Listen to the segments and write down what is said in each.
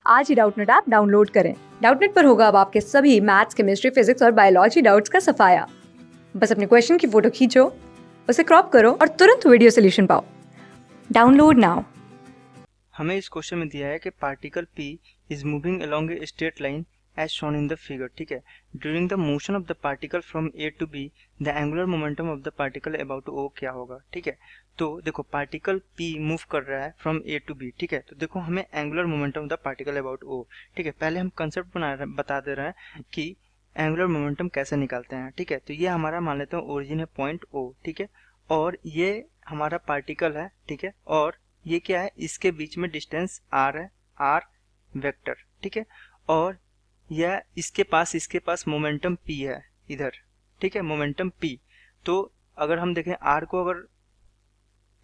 आज ही Doubtnut app download करें। Doubtnut पर होगा अब आपके सभी मैथ्स, केमिस्ट्री, फिजिक्स और बायोलॉजी डाउट्स का सफाया। बस अपने क्वेश्चन की फोटो खींचो, उसे क्रॉप करो और तुरंत वीडियो सोल्यूशन पाओ। Download now. हमें इस क्वेश्चन में दिया है कि particle P is moving along a straight line as shown in the figure. ठीक है, during the motion of the particle from A to B the angular momentum of the particle about O क्या होगा। ठीक है, तो देखो particle P move कर रहा है फ्रॉम A टू B। ठीक है, तो देखो हमें angular momentum of the particle about O। ठीक है, पहले हम कंसेप्ट बता दे रहे हैं कि एंगुलर मोमेंटम कैसे निकालते हैं। ठीक है, तो ये हमारा मान लेते हैं ओरिजिन है पॉइंट O। ठीक है, और ये हमारा पार्टिकल है। ठीक है, और ये क्या है, इसके बीच में डिस्टेंस r है, r वेक्टर। ठीक है, और यह इसके पास मोमेंटम p है इधर। ठीक है, मोमेंटम p। तो अगर हम देखें r को अगर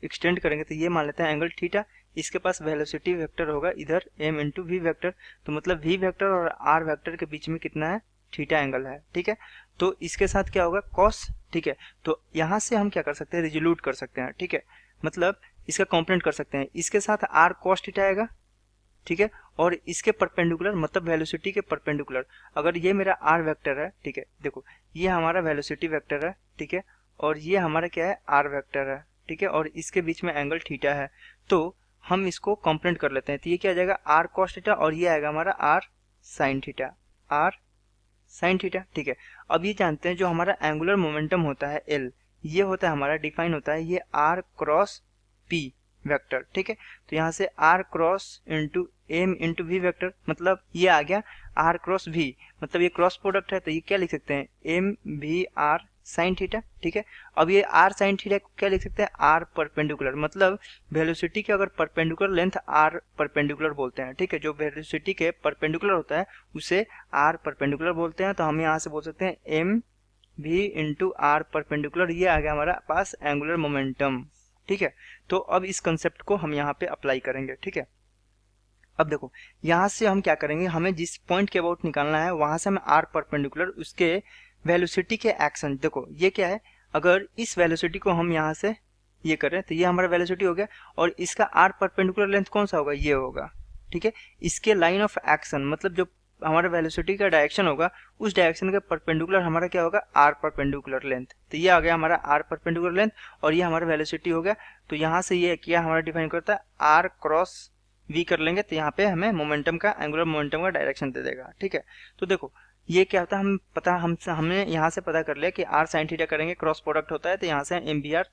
एक्सटेंड करेंगे तो ये मान लेते हैं एंगल थीटा। इसके पास वेलोसिटी वेक्टर होगा इधर m इंटू वी वेक्टर। तो मतलब v वेक्टर और r वेक्टर के बीच में कितना है, थीटा एंगल है। ठीक है, तो इसके साथ क्या होगा, कॉस। ठीक है, तो यहाँ से हम क्या कर सकते हैं, रिजोल्यूट कर सकते हैं। ठीक है, मतलब इसका कॉम्प्लेंट कर सकते हैं, इसके साथ r cos थीटा आएगा। ठीक है, और इसके परपेंडिकुलर मतलब वेलोसिटी के परपेंडिकुलर अगर ये मेरा r वेक्टर है। ठीक है, देखो ये हमारा वेलोसिटी वेक्टर है। ठीक है, और ये हमारा क्या है, r वेक्टर है। ठीक है, और इसके बीच में एंगल थीटा है। तो हम इसको कॉम्प्लेंट कर लेते हैं, तो ये क्या आ जाएगा, r cos थीटा, और ये आएगा हमारा r sin theta, r sin theta. ठीक है, अब ये जानते हैं जो हमारा एंगुलर मोमेंटम होता है L, ये होता है हमारा डिफाइन होता है ये r क्रॉस p वेक्टर। ठीक है, तो यहाँ से r cross into M into V vector, मतलब ये आ गया r क्रॉस v, मतलब ये क्रॉस प्रोडक्ट है, तो ये क्या लिख सकते हैं, M V R sine theta. ठीक है, अब ये r साइन थीटा को क्या लिख सकते हैं, r परपेंडिकुलर, मतलब वेलोसिटी के अगर परपेंडिकुलर लेंथ r परपेंडिकुलर बोलते हैं। ठीक है, जो वेलोसिटी के परपेंडिकुलर होता है उसे r परपेंडिकुलर बोलते हैं। तो हम यहाँ से बोल सकते हैं M V into R perpendicular, ये आ गया हमारा पास एंगुलर मोमेंटम। ठीक है, तो अब इस कंसेप्ट को हम यहाँ पे अप्लाई करेंगे। ठीक है, अब देखो यहाँ से हम क्या करेंगे, हमें जिस पॉइंट के अबाउट निकालना है वहां से हमें आर परपेंडिकुलर उसके वेलोसिटी के एक्शन, देखो ये क्या है, अगर इस वेलोसिटी को हम यहाँ से ये करें तो ये हमारा वेलोसिटी हो गया, और इसका आर परपेंडिकुलर लेंथ कौन सा होगा, ये होगा। ठीक है, इसके लाइन ऑफ एक्शन मतलब जो हमारा वेलोसिटी का डायरेक्शन होगा उस डायरेक्शन के परपेंडिकुलर हमारा क्या होगा, आर परपेंडिकुलर लेंथ। तो ये आ गया हमारा आर परपेंडिकुलर लेंथ, और ये हमारा वेलोसिटी हो गया। तो यहाँ से ये क्या हमारा डिफाइन करता है, आर क्रॉस वी कर लेंगे, तो यहाँ पे हमें मोमेंटम का एंगुलर मोमेंटम का डायरेक्शन दे देगा। ठीक है, तो देखो ये क्या होता है, हमने यहाँ से पता कर लिया कि आर साइन थीटा करेंगे क्रॉस प्रोडक्ट होता है, तो यहाँ से M B R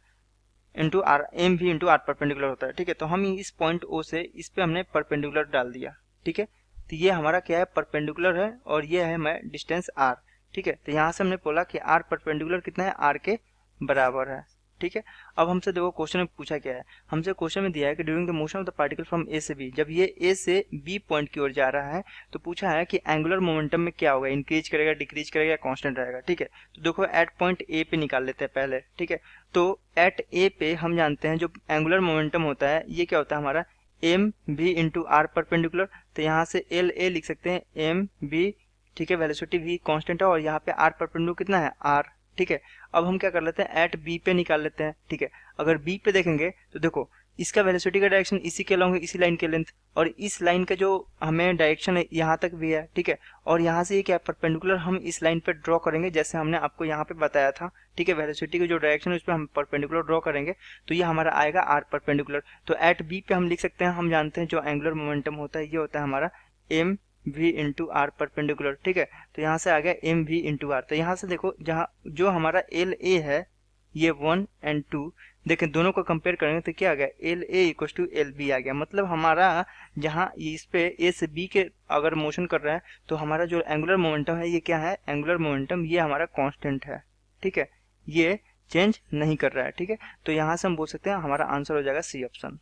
into R, M V into R perpendicular होता है। ठीक है, तो हम इस पॉइंट ओ से इस पे हमने परपेंडिकुलर डाल दिया। ठीक है, तो ये हमारा क्या है, परपेंडिकुलर है, और ये है हमारा डिस्टेंस आर। ठीक है, तो यहाँ से हमने बोला कि आर परपेंडिकुलर कितना है, आर के बराबर है। ठीक है, अब हमसे देखो क्वेश्चन में पूछा क्या है, हमसे क्वेश्चन में दिया है कि during the motion of the particle from A से बी, जब ये ए से बी पॉइंट की ओर जा रहा है तो पूछा है कि एंगुलर मोमेंटम में क्या होगा, इंक्रीज करेगा, डिक्रीज करेगा या कांस्टेंट रहेगा। ठीक है, तो देखो एट पॉइंट ए पे निकाल लेते हैं पहले। ठीक है, तो एट ए पे हम जानते हैं जो एंगुलर मोमेंटम होता है ये क्या होता है हमारा, M B into R perpendicular. तो यहाँ से एल ए लिख सकते हैं, एम बी। ठीक है, वेलोसिटी वी कांस्टेंट है, और यहाँ पे आर परपेंडिकुलर कितना है, आर। ठीक है, अब हम क्या कर लेते हैं, एट बी पे निकाल लेते हैं। ठीक है, अगर बी पे देखेंगे तो देखो इसका वेलोसिटी का डायरेक्शन इसी के अलॉन्ग है, इसी लाइन के लेंथ, और इस लाइन का जो हमें डायरेक्शन है यहाँ तक भी है। ठीक है, और यहाँ से ये क्या परपेंडिकुलर हम इस लाइन पे ड्रॉ करेंगे जैसे हमने आपको यहाँ पे बताया था। ठीक है, वेलोसिटी की जो डायरेक्शन है उस पर हम परपेंडिकुलर ड्रॉ करेंगे, तो ये हमारा आएगा आर परपेंडिकुलर। तो एट बी पे हम लिख सकते हैं, हम जानते हैं जो एंगुलर मोमेंटम होता है ये होता है हमारा M V into R perpendicular. ठीक है, तो यहाँ से आ गया एम वी इंटू आर। तो यहाँ से देखो जहाँ जो हमारा एल ए है ये 1 एंड 2, देखें दोनों को कंपेयर करेंगे तो क्या आ गया, L A equal to L B आ गया। मतलब हमारा जहाँ इस पे ए से बी के अगर मोशन कर रहा है तो हमारा जो एंगुलर मोमेंटम है ये क्या है, एंगुलर मोमेंटम ये हमारा कांस्टेंट है। ठीक है, ये चेंज नहीं कर रहा है। ठीक है, तो यहाँ से हम बोल सकते हैं हमारा आंसर हो जाएगा सी ऑप्शन।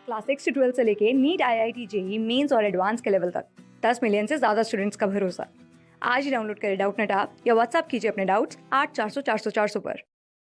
क्लास 6 से 12 से लेके नीट, IIT, जेई मेंस और एडवांस के लेवल तक 10 मिलियन से ज्यादा स्टूडेंट्स का भरोसा। आज ही डाउनलोड करें डाउटनेट ऐप या व्हाट्सएप कीजिए अपने डाउट्स 8400 400 400 पर।